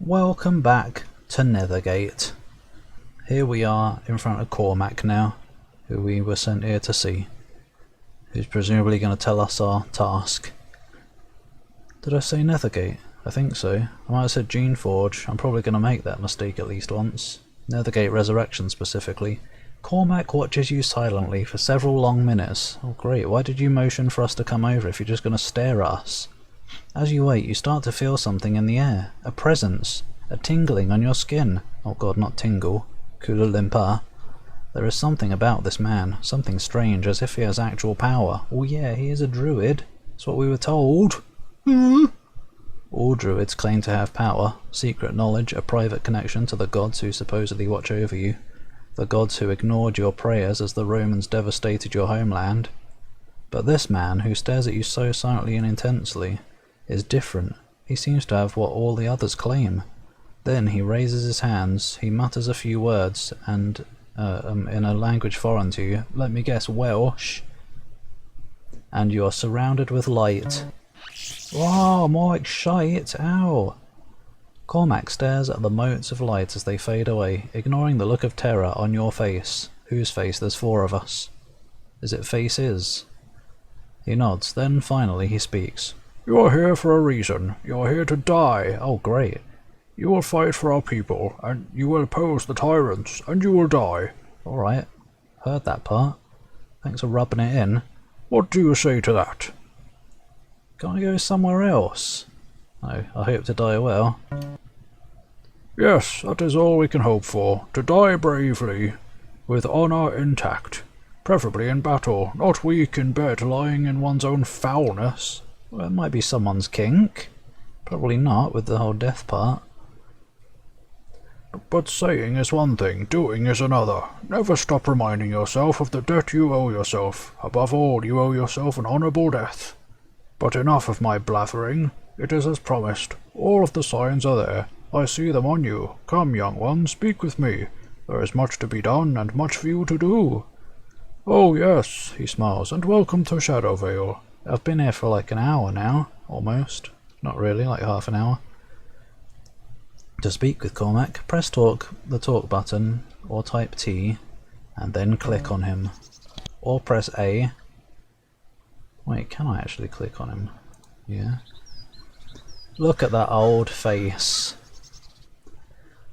Welcome back to Nethergate. Here we are in front of Cormac now, who we were sent here to see, who's presumably going to tell us our task. Did I say Nethergate? I think so. I might have said Geneforge. I'm probably going to make that mistake at least once. Nethergate Resurrection specifically. Cormac watches you silently for several long minutes. Oh great, why did you motion for us to come over if you're just going to stare at us? As you wait, you start to feel something in the air. A presence. A tingling on your skin. Oh god, not tingle. Kula Limpa. There is something about this man. Something strange, as if he has actual power. Oh yeah, he is a druid. That's what we were told. All druids claim to have power. Secret knowledge, a private connection to the gods who supposedly watch over you. The gods who ignored your prayers as the Romans devastated your homeland. But this man, who stares at you so silently and intensely, is different. He seems to have what all the others claim. Then he raises his hands, he mutters a few words, and in a language foreign to you, let me guess, Welsh, and you are surrounded with light. Wow, more like shite, ow! Cormac stares at the motes of light as they fade away, ignoring the look of terror on your face. Whose face? There's four of us. Is it faces? He nods, then finally he speaks. You are here for a reason. You are here to die. Oh great. You will fight for our people, and you will oppose the tyrants, and you will die. Alright. Heard that part. Thanks for rubbing it in. What do you say to that? Can't I go somewhere else? No, I hope to die well. Yes, that is all we can hope for. To die bravely, with honour intact. Preferably in battle, not weak in bed lying in one's own foulness. Well, it might be someone's kink. Probably not, with the whole death part. But saying is one thing, doing is another. Never stop reminding yourself of the debt you owe yourself. Above all, you owe yourself an honourable death. But enough of my blathering. It is as promised. All of the signs are there. I see them on you. Come, young one, speak with me. There is much to be done, and much for you to do. Oh yes, he smiles, and welcome to Shadowvale. I've been here for like an hour now, almost. Not really, like half an hour. To speak with Cormac, press the talk button, or type T, and then click on him. Or press A. Wait, can I actually click on him? Yeah. Look at that old face.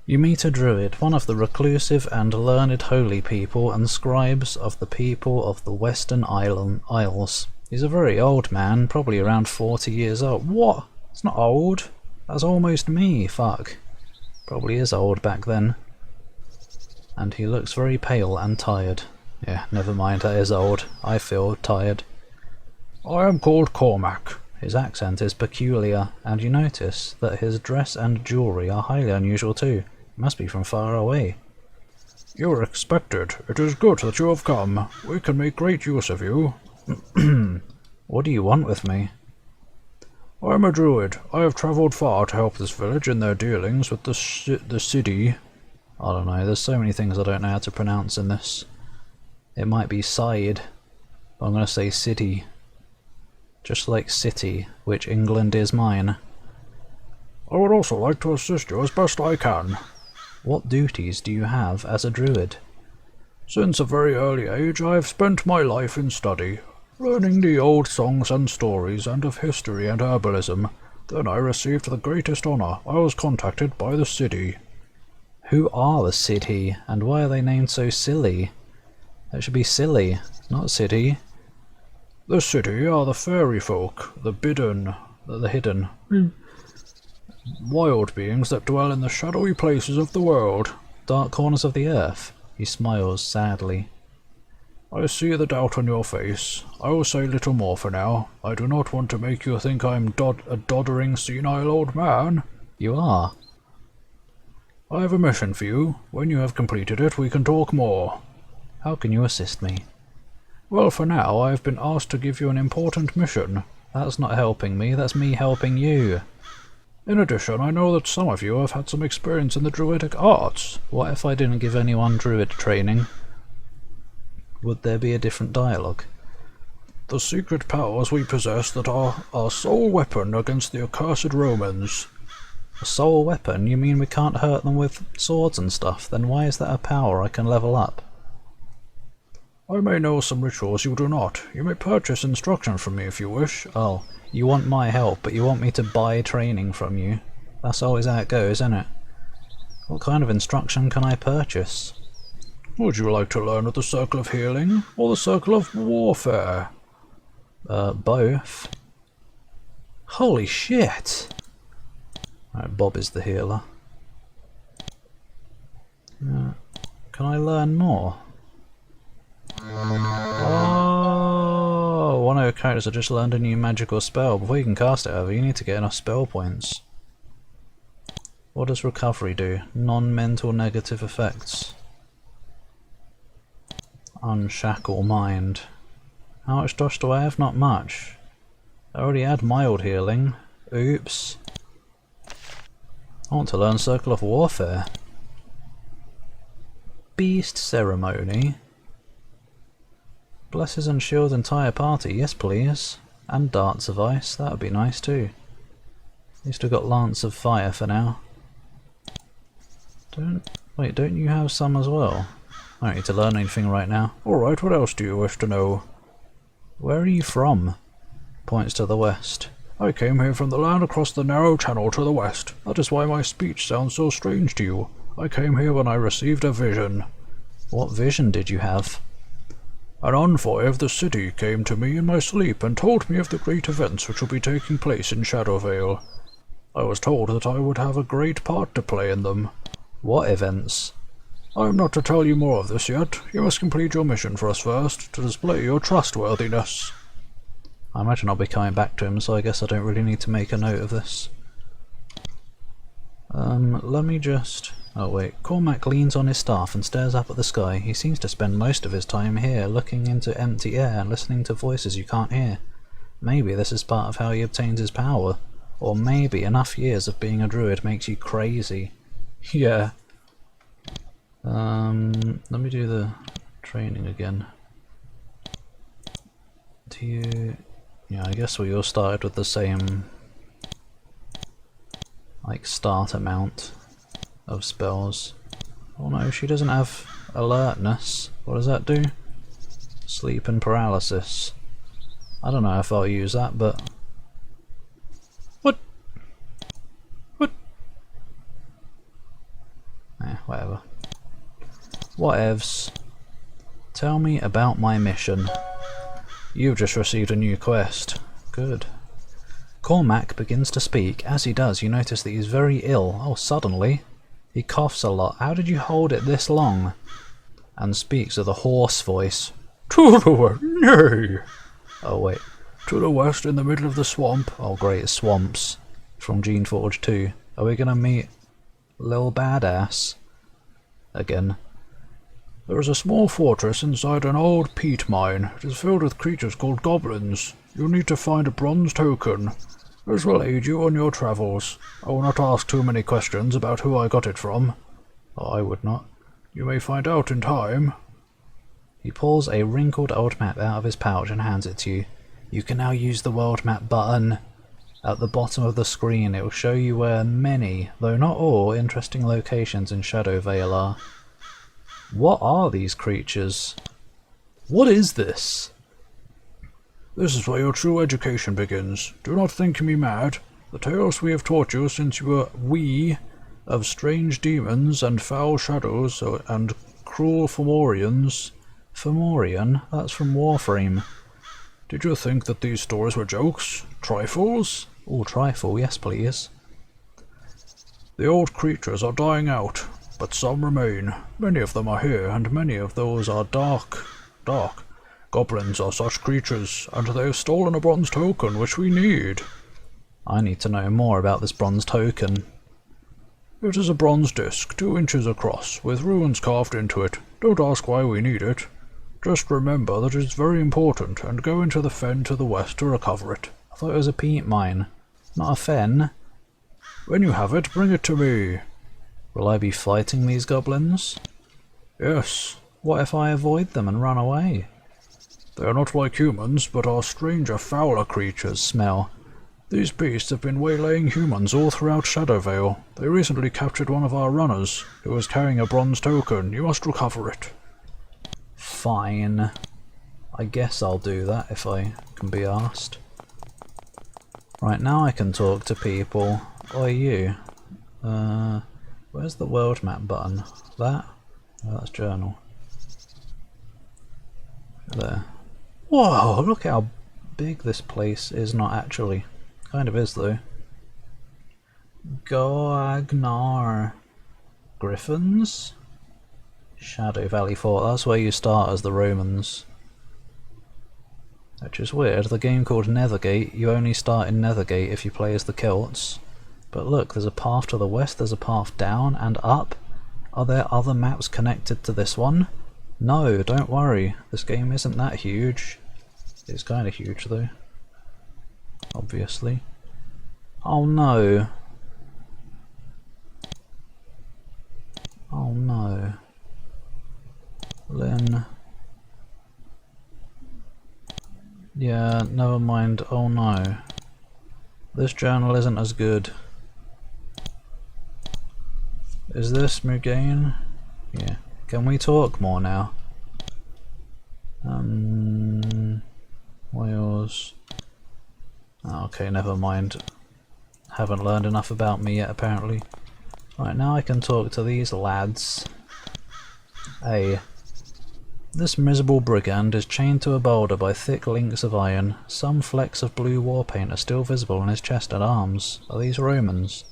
You meet a druid, one of the reclusive and learned holy people and scribes of the people of the Western Isles. He's a very old man, probably around 40 years old. What? It's not old. That's almost me, fuck. Probably is old back then. And he looks very pale and tired. Yeah, never mind, that is old. I feel tired. I am called Cormac. His accent is peculiar, and you notice that his dress and jewellery are highly unusual too. He must be from far away. You are expected. It is good that you have come. We can make great use of you. What do you want with me? I am a druid. I have travelled far to help this village in their dealings with the city. I don't know, there's so many things I don't know how to pronounce in this. It might be side, but I'm going to say city. Just like city, which England is mine. I would also like to assist you as best I can. What duties do you have as a druid? Since a very early age I have spent my life in study, learning the old songs and stories and of history and herbalism. Then I received the greatest honour. I was contacted by the city. Who are the city, and why are they named so silly? That should be silly, not city. The city are the fairy folk, the hidden, wild beings that dwell in the shadowy places of the world. Dark corners of the earth. He smiles sadly. I see the doubt on your face. I will say little more for now. I do not want to make you think I am a doddering, senile old man. You are. I have a mission for you. When you have completed it, we can talk more. How can you assist me? Well, for now, I have been asked to give you an important mission. That's not helping me, that's me helping you. In addition, I know that some of you have had some experience in the druidic arts. What if I didn't give anyone druid training? Would there be a different dialogue? The secret powers we possess that are our sole weapon against the accursed Romans. A soul weapon? You mean we can't hurt them with swords and stuff? Then why is that a power I can level up? I may know some rituals you do not. You may purchase instruction from me if you wish. Oh, you want my help, but you want me to buy training from you? That's always how it goes, isn't it? What kind of instruction can I purchase? Would you like to learn of the Circle of Healing, or the Circle of Warfare? Both. Holy shit! Alright, Bob is the healer. Can I learn more? Oh, one of your characters have just learned a new magical spell. Before you can cast it over, you need to get enough spell points. What does recovery do? Non-mental negative effects. Unshackle mind. How much dodge do I have? Not much. I already had mild healing. Oops. I want to learn Circle of Warfare. Beast Ceremony. Blesses and shields entire party. Yes please. And Darts of Ice. That would be nice too. At least we've got Lance of Fire for now. Wait, don't you have some as well? I don't need to learn anything right now. Alright, what else do you wish to know? Where are you from? Points to the west. I came here from the land across the narrow channel to the west. That is why my speech sounds so strange to you. I came here when I received a vision. What vision did you have? An envoy of the city came to me in my sleep and told me of the great events which will be taking place in Shadowvale. I was told that I would have a great part to play in them. What events? I am not to tell you more of this yet. You must complete your mission for us first, to display your trustworthiness. I imagine I'll be coming back to him, so I guess I don't really need to make a note of this. Let me just... Oh wait, Cormac leans on his staff and stares up at the sky. He seems to spend most of his time here, looking into empty air and listening to voices you can't hear. Maybe this is part of how he obtains his power. Or maybe enough years of being a druid makes you crazy. Yeah. Let me do the training again. Do you... Yeah, I guess we all started with the same... like, start amount of spells. Oh no, she doesn't have alertness. What does that do? Sleep and paralysis. I don't know if I'll use that, but... What? Whatever. Whatevs. Tell me about my mission. You've just received a new quest. Good. Cormac begins to speak. As he does, you notice that he's very ill. Oh, suddenly. He coughs a lot. How did you hold it this long? And speaks with a hoarse voice. To the west, nay! Oh, wait. To the west, in the middle of the swamp. Oh, great, swamps. From Geneforge 2. Are we gonna meet Lil Badass? Again. There is a small fortress inside an old peat mine. It is filled with creatures called goblins. You need to find a bronze token. This will aid you on your travels. I will not ask too many questions about who I got it from. Oh, I would not. You may find out in time. He pulls a wrinkled old map out of his pouch and hands it to you. You can now use the world map button. At the bottom of the screen it will show you where many, though not all, interesting locations in Shadowvale are. What are these creatures? What is this? This is where your true education begins. Do not think me mad. The tales we have taught you since you were wee, of strange demons and foul shadows and cruel Fomorians. Fomorian? That's from Warframe. Did you think that these stories were jokes? Trifles? Oh, trifle, yes please. The old creatures are dying out, but some remain. Many of them are here, and many of those are dark. Goblins are such creatures, and they have stolen a bronze token, which we need. I need to know more about this bronze token. It is a bronze disc, 2 inches across, with runes carved into it. Don't ask why we need it. Just remember that it is very important, and go into the fen to the west to recover it. I thought it was a peat mine, not a fen. When you have it, bring it to me. Will I be fighting these goblins? Yes. What if I avoid them and run away? They are not like humans, but are stranger, fouler creatures. Smell. These beasts have been waylaying humans all throughout Shadowvale. They recently captured one of our runners, who was carrying a bronze token. You must recover it. Fine. I guess I'll do that if I can be asked. Right, now I can talk to people. Oi, you. Where's the world map button? That? Oh, that's journal. There. Whoa, look how big this place is, not actually. Kind of is though. Goagnar. Griffins? Shadow Valley Fort, that's where you start as the Romans. Which is weird, the game called Nethergate, you only start in Nethergate if you play as the Celts. But look, there's a path to the west, there's a path down and up. Are there other maps connected to this one? No, don't worry, this game isn't that huge. It's kinda huge though. Obviously. Oh no. Oh no. Lynn. Yeah, never mind. Oh no. This journal isn't as good. Is this Mugain? Yeah. Can we talk more now? Wales. Oh, okay, never mind. Haven't learned enough about me yet, apparently. Right, now I can talk to these lads. Hey. This miserable brigand is chained to a boulder by thick links of iron. Some flecks of blue war paint are still visible on his chest and arms. Are these Romans?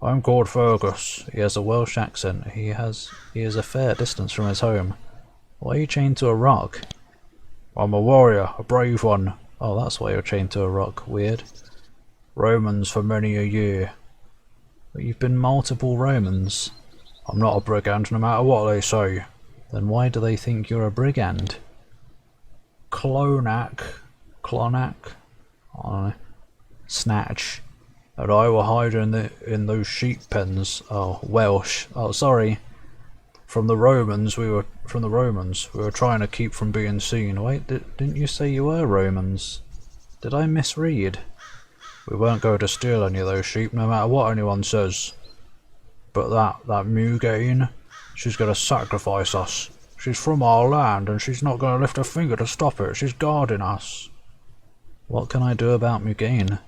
I'm called Fergus. He has a Welsh accent. He is a fair distance from his home. Why are you chained to a rock? I'm a warrior, a brave one. Oh, that's why you're chained to a rock. Weird. Romans for many a year. But you've been multiple Romans. I'm not a brigand no matter what they say. Then why do they think you're a brigand? Clonak, I don't know, Snatch. and I were hiding in those sheep pens. Oh, Welsh. Oh, sorry. From the Romans, we were trying to keep from being seen. Wait, didn't you say you were Romans? Did I misread? We weren't going to steal any of those sheep, no matter what anyone says. But that Mugain, she's going to sacrifice us. She's from our land, and she's not going to lift a finger to stop it. She's guarding us. What can I do about Mugain?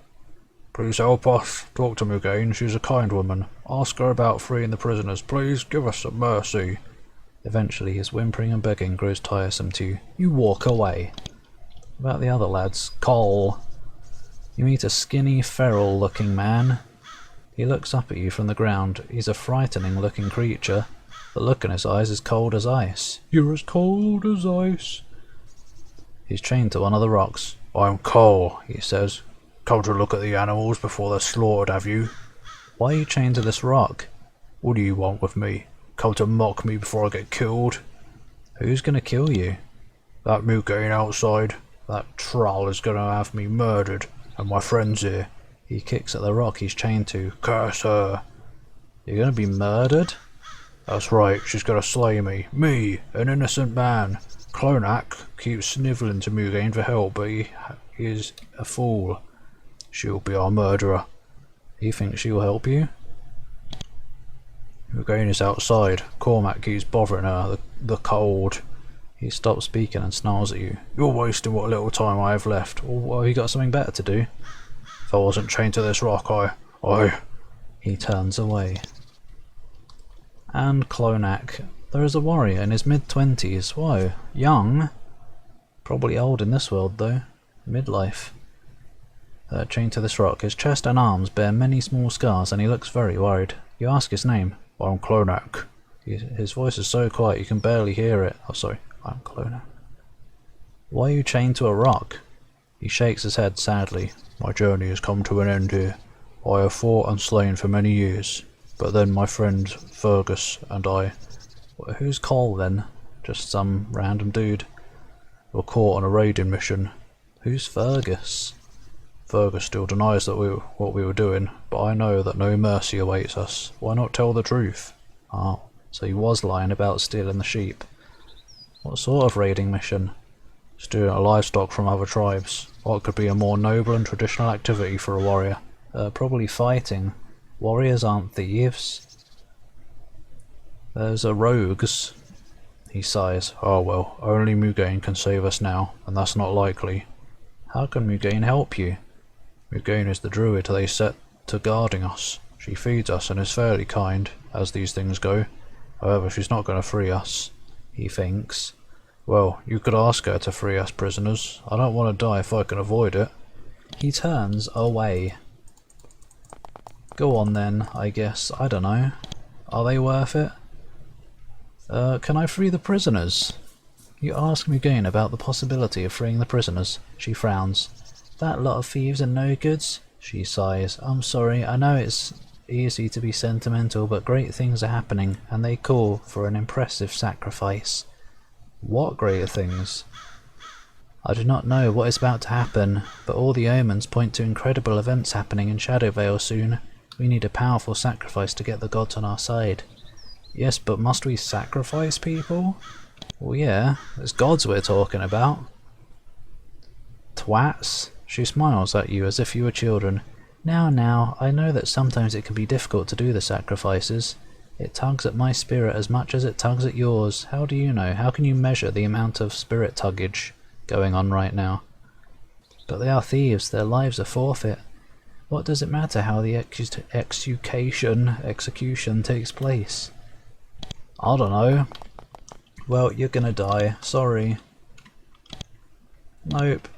Please help us. Talk to Mugain. She's a kind woman. Ask her about freeing the prisoners. Please give us some mercy. Eventually his whimpering and begging grows tiresome to you. You walk away. About the other lads, Cole. You meet a skinny, feral-looking man. He looks up at you from the ground. He's a frightening-looking creature. The look in his eyes is cold as ice. You're as cold as ice. He's chained to one of the rocks. I'm Cole, he says. Come to look at the animals before they're slaughtered, have you? Why are you chained to this rock? What do you want with me? Come to mock me before I get killed? Who's gonna kill you? That Mugain outside. That troll is gonna have me murdered, and my friends here. He kicks at the rock he's chained to. Curse her. You're gonna be murdered? That's right, she's gonna slay me. Me, an innocent man. Clonak keeps snivelling to Mugain for help, but he is a fool. She'll be our murderer. You think she'll help you? Mugain is outside. Cormac keeps bothering her. The cold. He stops speaking and snarls at you. You're wasting what little time I have left. Well, you got something better to do? If I wasn't chained to this rock, I... He turns away. And Clonak. There is a warrior in his mid-20s. Whoa, young? Probably old in this world though. Midlife. Chained to this rock. His chest and arms bear many small scars and he looks very worried. You ask his name. I'm Clonak. His voice is so quiet you can barely hear it. Oh sorry, I'm Clonak. Why are you chained to a rock? He shakes his head sadly. My journey has come to an end here. I have fought and slain for many years, but then my friend Fergus and I... Who's Cole then? Just some random dude. Were caught on a raiding mission. Who's Fergus? Fergus still denies what we were doing, but I know that no mercy awaits us. Why not tell the truth? Oh, so he was lying about stealing the sheep. What sort of raiding mission? Stealing livestock from other tribes. What could be a more noble and traditional activity for a warrior? Probably fighting. Warriors aren't thieves. Those are rogues. He sighs. Oh well, only Mugain can save us now, and that's not likely. How can Mugain help you? Mugain is the druid they set to guarding us. She feeds us and is fairly kind, as these things go. However, she's not going to free us, he thinks. Well, you could ask her to free us prisoners. I don't want to die if I can avoid it. He turns away. Go on then, I guess. I don't know. Are they worth it? Can I free the prisoners? You ask Mugain about the possibility of freeing the prisoners. She frowns. That lot of thieves are no goods? She sighs. I'm sorry, I know it's easy to be sentimental, but great things are happening, and they call for an impressive sacrifice. What greater things? I do not know what is about to happen, but all the omens point to incredible events happening in Shadowvale soon. We need a powerful sacrifice to get the gods on our side. Yes, but must we sacrifice people? Well yeah, it's gods we're talking about. Twats. She smiles at you as if you were children. Now, I know that sometimes it can be difficult to do the sacrifices. It tugs at my spirit as much as it tugs at yours. How do you know? How can you measure the amount of spirit tuggage going on right now? But they are thieves, their lives are forfeit. What does it matter how the execution takes place? I don't know. Well, you're gonna die. Sorry. Nope.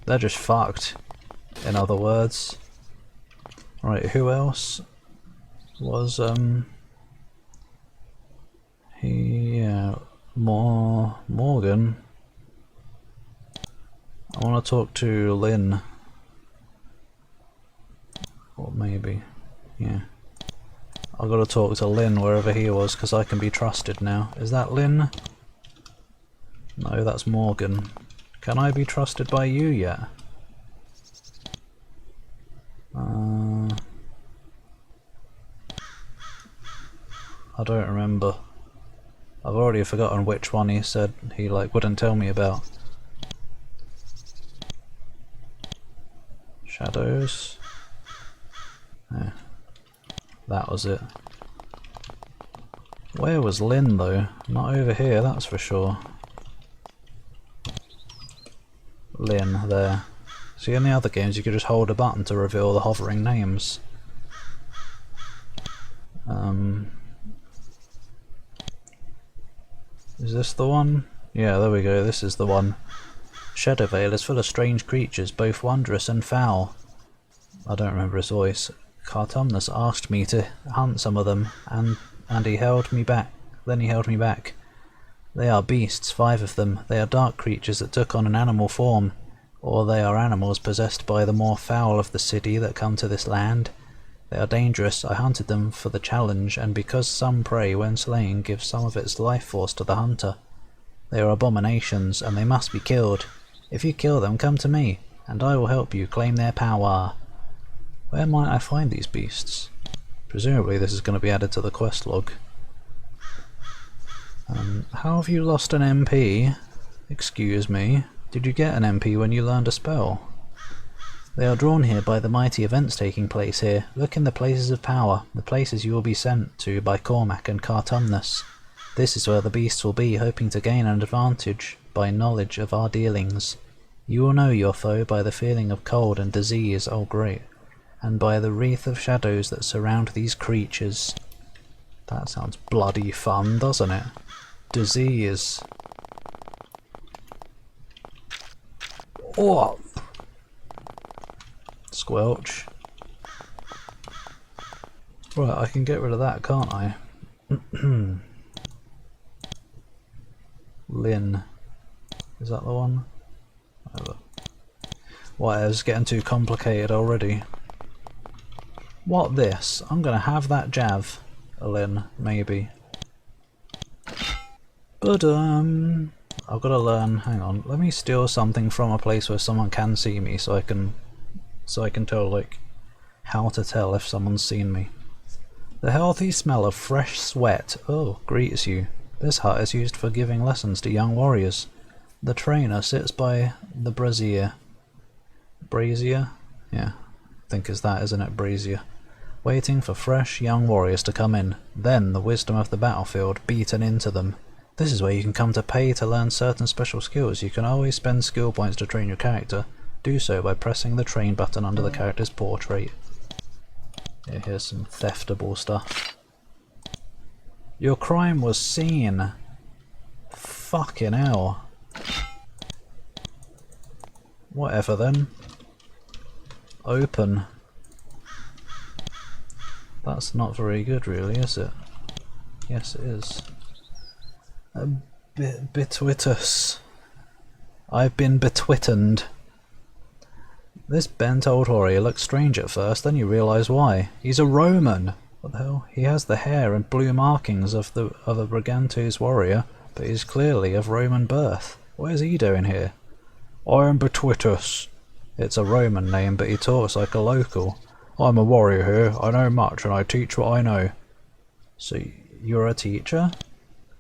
They're just fucked, in other words. Right, who else was, Morgan. I want to talk to Lynn. Or maybe, yeah. I've got to talk to Lynn wherever he was, because I can be trusted now. Is that Lynn? No, that's Morgan. Can I be trusted by you yet? I don't remember. I've already forgotten which one he said he wouldn't tell me about. Shadows? Yeah. That was it. Where was Lynn though? Not over here, that's for sure. Lynn, there. See, in the other games you could just hold a button to reveal the hovering names. Is this the one? Yeah, there we go, this is the one. Shadowvale is full of strange creatures, both wondrous and foul. I don't remember his voice. Cartumnus asked me to hunt some of them, and he held me back. Then he held me back. They are beasts, 5 of them. They are dark creatures that took on an animal form, or they are animals possessed by the more foul of the city that come to this land. They are dangerous. I hunted them for the challenge, and because some prey, when slain, gives some of its life force to the hunter. They are abominations, and they must be killed. If you kill them, come to me, and I will help you claim their power. Where might I find these beasts? Presumably this is going to be added to the quest log. How have you lost an MP? Excuse me. Did you get an MP when you learned a spell? They are drawn here by the mighty events taking place here. Look in the places of power, the places you will be sent to by Cormac and Cartumnus. This is where the beasts will be, hoping to gain an advantage by knowledge of our dealings. You will know your foe by the feeling of cold and disease, oh great, and by the wreath of shadows that surround these creatures. That sounds bloody fun, doesn't it? Disease. Oh! Squelch. Right, I can get rid of that, can't I? Lynn. Is that the one? What, it's getting too complicated already. What this? I'm gonna have that jav, Lynn, maybe. But I've gotta learn, hang on, let me steal something from a place where someone can see me so I can tell how to tell if someone's seen me. The healthy smell of fresh sweat, oh, greets you. This hut is used for giving lessons to young warriors. The trainer sits by the brazier. Brazier? Yeah, I think it's that, isn't it? Brazier. Waiting for fresh, young warriors to come in. Then the wisdom of the battlefield beaten into them. This is where you can come to pay to learn certain special skills. You can always spend skill points to train your character. Do so by pressing the train button under the character's portrait. Yeah, here's some theftable stuff. Your crime was seen. Fucking hell. Whatever then. Open. That's not very good really, is it? Yes it is. A bit betwitus. I've been betwittened. This bent old warrior looks strange at first, then you realise why. He's a Roman! What the hell? He has the hair and blue markings of a Brigantes warrior, but he's clearly of Roman birth. What is he doing here? I am Betwitus. It's a Roman name, but he talks like a local. I'm a warrior here, I know much and I teach what I know. So you're a teacher?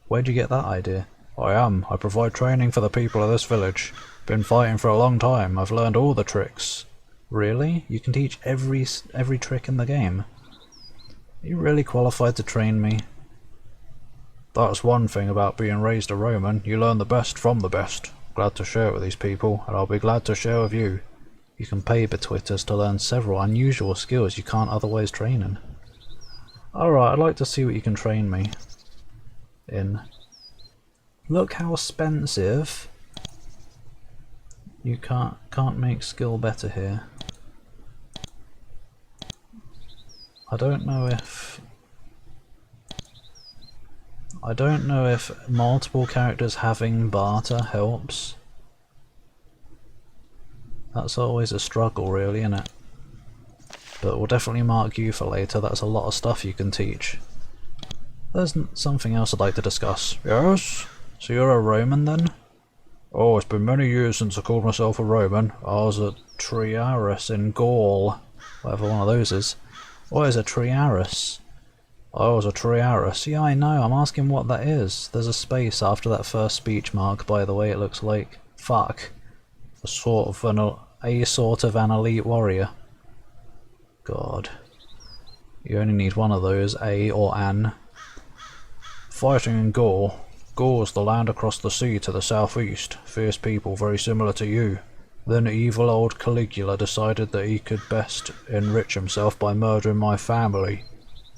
Where'd you get that idea? I am. I provide training for the people of this village. Been fighting for a long time, I've learned all the tricks. Really? You can teach every trick in the game? Are you really qualified to train me? That's one thing about being raised a Roman, you learn the best from the best. Glad to share it with these people, and I'll be glad to share with you. You can pay Betwitters to learn several unusual skills you can't otherwise train in. Alright, I'd like to see what you can train me in. Look how expensive. You can't make skill better here. I don't know if multiple characters having barter helps. That's always a struggle really, isn't it? But we'll definitely mark you for later, that's a lot of stuff you can teach. There's something else I'd like to discuss. Yes? So you're a Roman then? Oh, it's been many years since I called myself a Roman. I was a Triaris in Gaul. Whatever one of those is. What is a Triaris? I was a Triaris. Yeah, I know, I'm asking what that is. There's a space after that first speech mark, by the way, it looks like. Fuck. A sort of an elite warrior. God. You only need one of those, a or an. Fighting in Gaul. Gaul is the land across the sea to the southeast. Fierce people very similar to you. Then evil old Caligula decided that he could best enrich himself by murdering my family.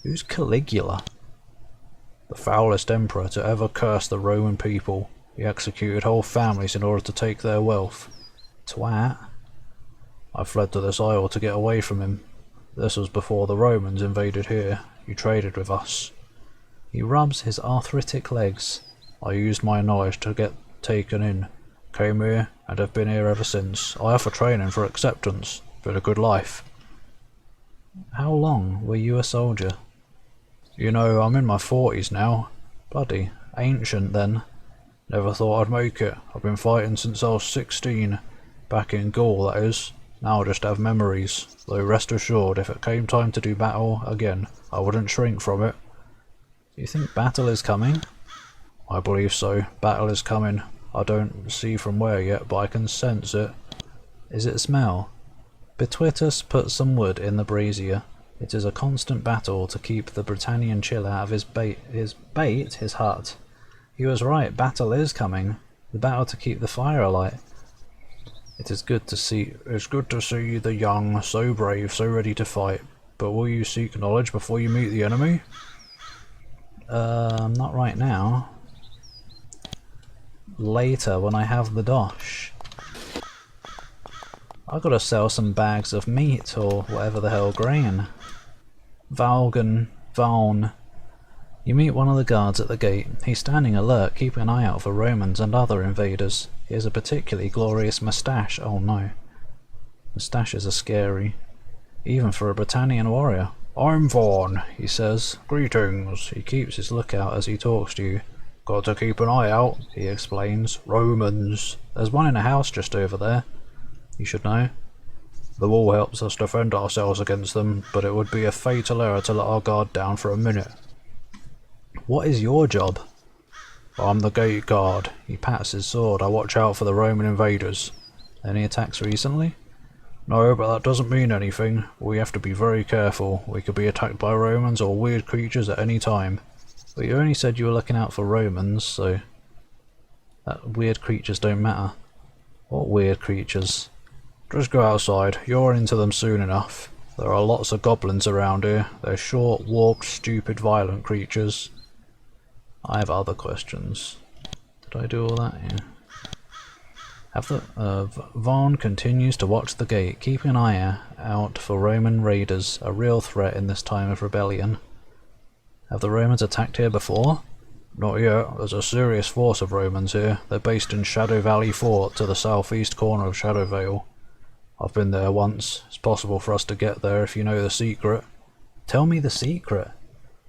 Who's Caligula? The foulest emperor to ever curse the Roman people. He executed whole families in order to take their wealth. Twat. I fled to this isle to get away from him. This was before the Romans invaded here. You traded with us. He rubs his arthritic legs. I used my knowledge to get taken in. Came here and have been here ever since. I offer training for acceptance. Been a good life. How long were you a soldier? You know, I'm in my 40s now. Bloody ancient then. Never thought I'd make it. I've been fighting since I was 16. Back in Gaul, that is. Now I just have memories. Though rest assured, if it came time to do battle again, I wouldn't shrink from it. Do you think battle is coming? I believe so. Battle is coming. I don't see from where yet, but I can sense it. Is it smell? Betwitus puts some wood in the brazier. It is a constant battle to keep the Britannian chill out of his hut. He was right, battle is coming. The battle to keep the fire alight. It's good to see the young, so brave, so ready to fight. But will you seek knowledge before you meet the enemy? Not right now. Later, when I have the dosh. I gotta sell some bags of meat, or whatever the hell, grain. Valn. You meet one of the guards at the gate. He's standing alert, keeping an eye out for Romans and other invaders. He has a particularly glorious moustache. Oh no. Moustaches are scary. Even for a Britannian warrior. I'm Vaughn, he says. Greetings. He keeps his lookout as he talks to you. Got to keep an eye out, he explains. Romans. There's one in a house just over there. You should know. The wall helps us defend ourselves against them, but it would be a fatal error to let our guard down for a minute. What is your job? I'm the gate guard. He pats his sword. I watch out for the Roman invaders. Any attacks recently? No, but that doesn't mean anything. We have to be very careful. We could be attacked by Romans or weird creatures at any time. But you only said you were looking out for Romans, so that weird creatures don't matter. What weird creatures? Just go outside. You're into them soon enough. There are lots of goblins around here. They're short, warped, stupid, violent creatures. I have other questions. Did I do all that? Yeah. Vaughn continues to watch the gate, keeping an eye out for Roman raiders, a real threat in this time of rebellion. Have the Romans attacked here before? Not yet. There's a serious force of Romans here. They're based in Shadow Valley Fort to the southeast corner of Shadowvale. I've been there once. It's possible for us to get there if you know the secret. Tell me the secret.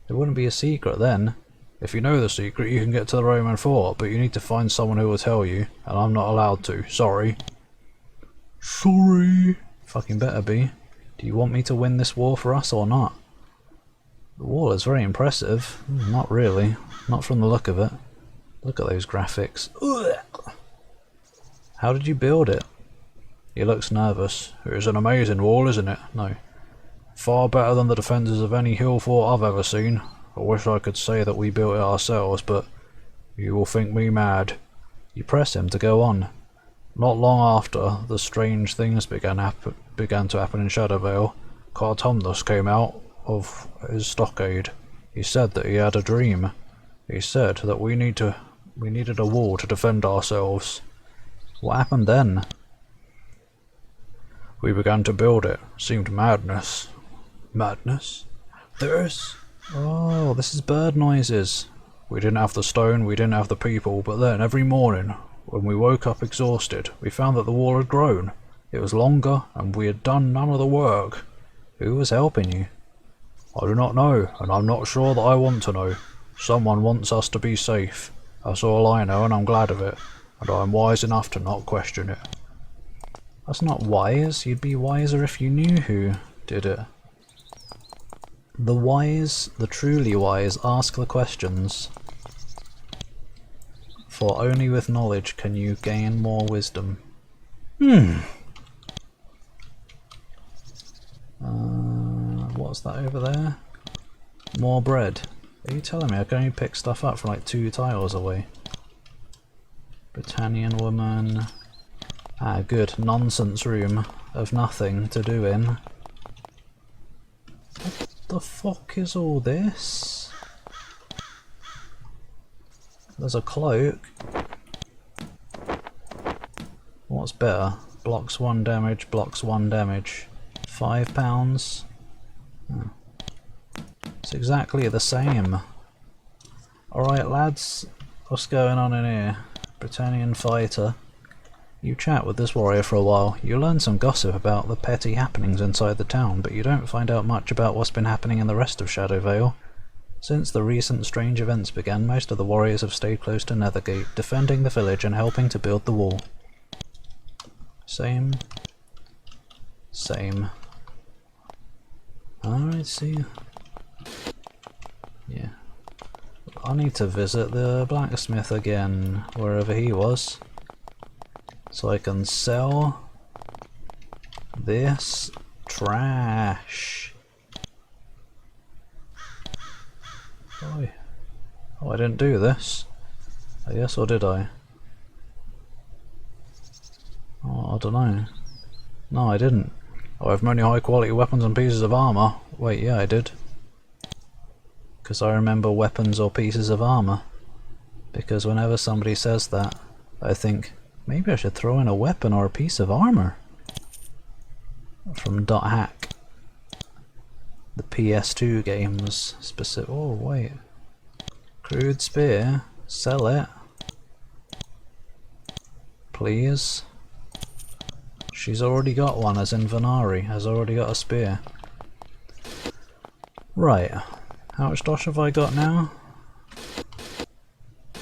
It wouldn't be a secret then. If you know the secret, you can get to the Roman fort, but you need to find someone who will tell you, and I'm not allowed to. Sorry. Sorry. Fucking better be. Do you want me to win this war for us or not? The wall is very impressive. Not really. Not from the look of it. Look at those graphics. Ugh. How did you build it? He looks nervous. It's an amazing wall, isn't it? No. Far better than the defences of any hill fort I've ever seen. I wish I could say that we built it ourselves, but you will think me mad. You press him to go on. Not long after the strange things began to happen in Shadowvale, Cartumnus came out of his stockade. He said that he had a dream. He said that we needed a wall to defend ourselves. What happened then? We began to build it. Seemed madness. Madness? Oh, this is bird noises. We didn't have the stone, we didn't have the people, but then every morning, when we woke up exhausted, we found that the wall had grown. It was longer, and we had done none of the work. Who was helping you? I do not know, and I'm not sure that I want to know. Someone wants us to be safe. That's all I know, and I'm glad of it. And I'm wise enough to not question it. That's not wise. You'd be wiser if you knew who did it. The wise, the truly wise, ask the questions. For only with knowledge can you gain more wisdom. What's that over there? More bread. Are you telling me I can only pick stuff up from like 2 tiles away? Britannian woman. Ah, good. Nonsense room of nothing to do in. What the fuck is all this? There's a cloak. What's better? Blocks 1 damage, blocks 1 damage. £5. Oh. It's exactly the same. Alright lads, what's going on in here? Britannian fighter. You chat with this warrior for a while. You learn some gossip about the petty happenings inside the town, but you don't find out much about what's been happening in the rest of Shadowvale. Since the recent strange events began, most of the warriors have stayed close to Nethergate, defending the village and helping to build the wall. Same. Same. Alright, see. Yeah. I need to visit the blacksmith again, wherever he was. So I can sell this trash. Oh, I didn't do this. Yes, or did I? Oh, I don't know. No, I didn't. I have many high quality weapons and pieces of armour. Wait, yeah, I did. Because I remember weapons or pieces of armour. Because whenever somebody says that, I think, maybe I should throw in a weapon or a piece of armour. From .hack. The PS2 games specific. Oh wait. Crude spear. Sell it. Please. She's already got one, as in Vanari has already got a spear. Right. How much dosh have I got now?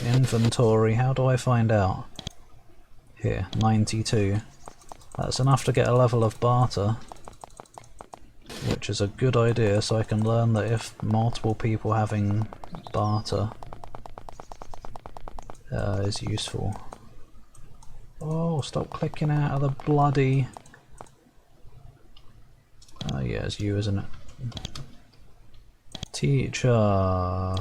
Inventory. How do I find out? Here, 92. That's enough to get a level of barter, which is a good idea, so I can learn that if multiple people having barter, is useful. Oh, stop clicking out of the bloody... Oh yeah, it's you, isn't it? Teacher...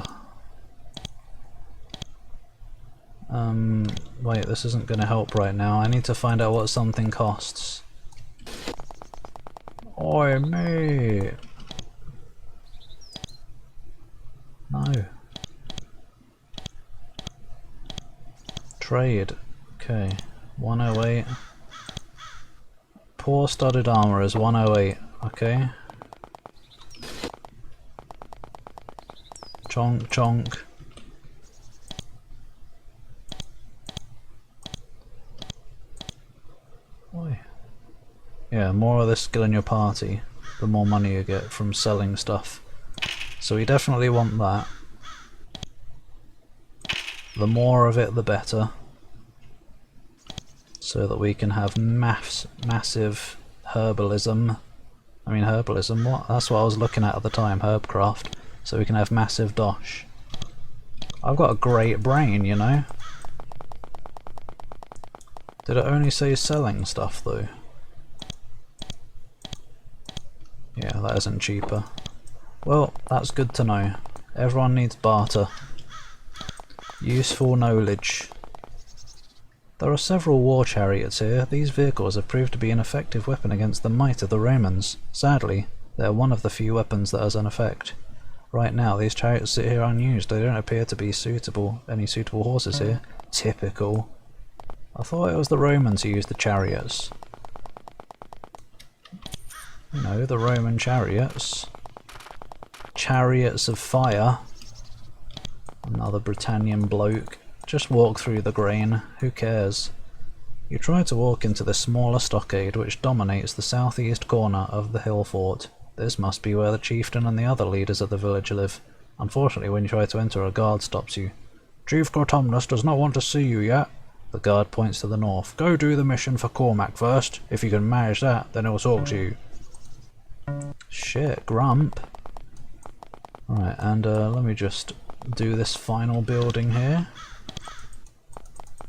Wait, this isn't going to help right now. I need to find out what something costs. Oi, mate! No. Trade. Okay. 108. Poor studded armor is 108. Okay. Chonk, chonk. Oi. Yeah, more of this skill in your party, the more money you get from selling stuff. So we definitely want that. The more of it, the better. So that we can have massive herbalism. I mean herbalism, what? That's what I was looking at the time, herbcraft. So we can have massive dosh. I've got a great brain, you know. Did it only say selling stuff though? Yeah, that isn't cheaper. Well, that's good to know. Everyone needs barter. Useful knowledge. There are several war chariots here. These vehicles have proved to be an effective weapon against the might of the Romans. Sadly, they are one of the few weapons that has an effect. Right now, these chariots sit here unused. They don't appear to be any suitable horses here. Typical. I thought it was the Romans who used the chariots. You know, the Roman chariots. Chariots of fire. Another Britannian bloke. Just walk through the grain, who cares? You try to walk into the smaller stockade which dominates the southeast corner of the hill fort. This must be where the chieftain and the other leaders of the village live. Unfortunately, when you try to enter, a guard stops you. Chief Cortumnus does not want to see you yet. The guard points to the north. Go do the mission for Cormac first. If you can manage that, then he'll talk to you. Shit, Grump. Right, and let me just do this final building here.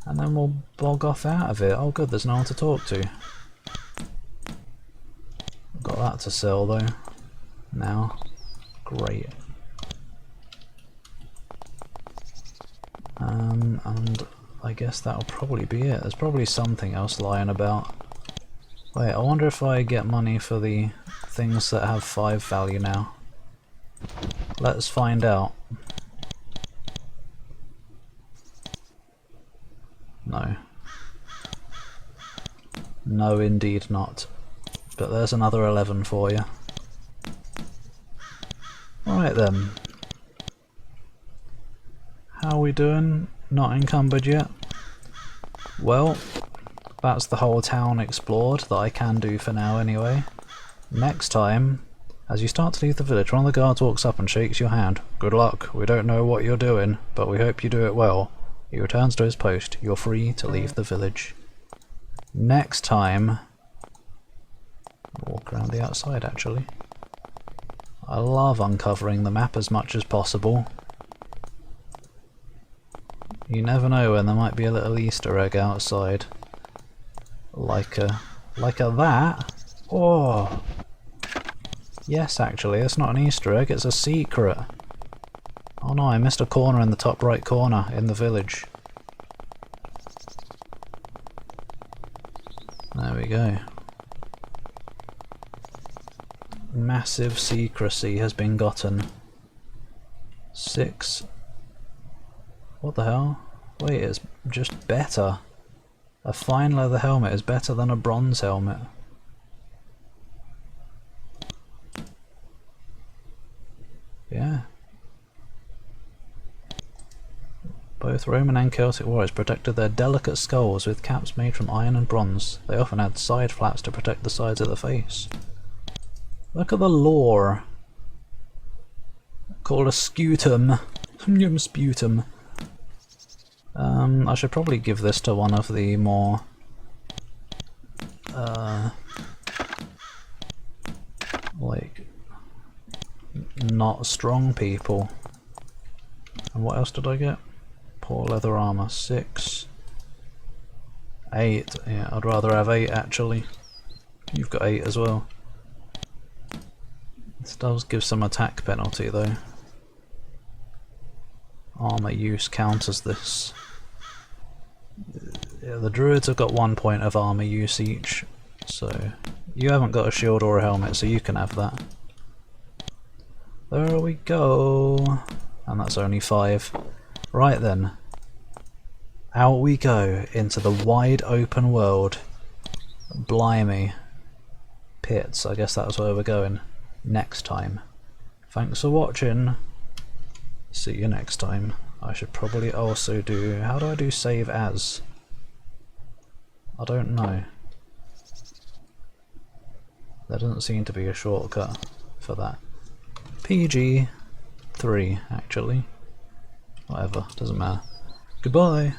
And then we'll bog off out of it. Oh good, there's no one to talk to. Got that to sell though. Now. Great. And I guess that'll probably be it. There's probably something else lying about. Wait, I wonder if I get money for the things that have 5 value now. Let's find out. No. No, indeed not. But there's another 11 for you. Alright then. How are we doing? Not encumbered yet? Well, that's the whole town explored that I can do for now anyway. Next time, as you start to leave the village, one of the guards walks up and shakes your hand. Good luck, we don't know what you're doing, but we hope you do it well. He returns to his post. You're free to leave the village. Next time... Walk around the outside actually. I love uncovering the map as much as possible. You never know when there might be a little Easter egg outside. Like a that? Oh! Yes actually, it's not an Easter egg, it's a secret. Oh no, I missed a corner in the top right corner in the village. There we go. Massive secrecy has been gotten. 6. What the hell? Wait, it's just better. A fine leather helmet is better than a bronze helmet. Yeah. Both Roman and Celtic warriors protected their delicate skulls with caps made from iron and bronze. They often had side flaps to protect the sides of the face. Look at the lore. Called a scutum. Sputum. I should probably give this to one of the more like not strong people. And what else did I get? Poor leather armor, 6. 8, yeah, I'd rather have 8 actually. You've got 8 as well. This does give some attack penalty though. Armor use counters this. Yeah, the druids have got 1 point of armor use each, so you haven't got a shield or a helmet, so you can have that. There we go. And that's only 5. Right then. Out we go into the wide open world. Blimey. Pits, I guess that's where we're going next time. Thanks for watching. See you next time. I should probably also do... How do I do save as? I don't know. There doesn't seem to be a shortcut for that. PG 3 actually. Whatever, doesn't matter. Goodbye!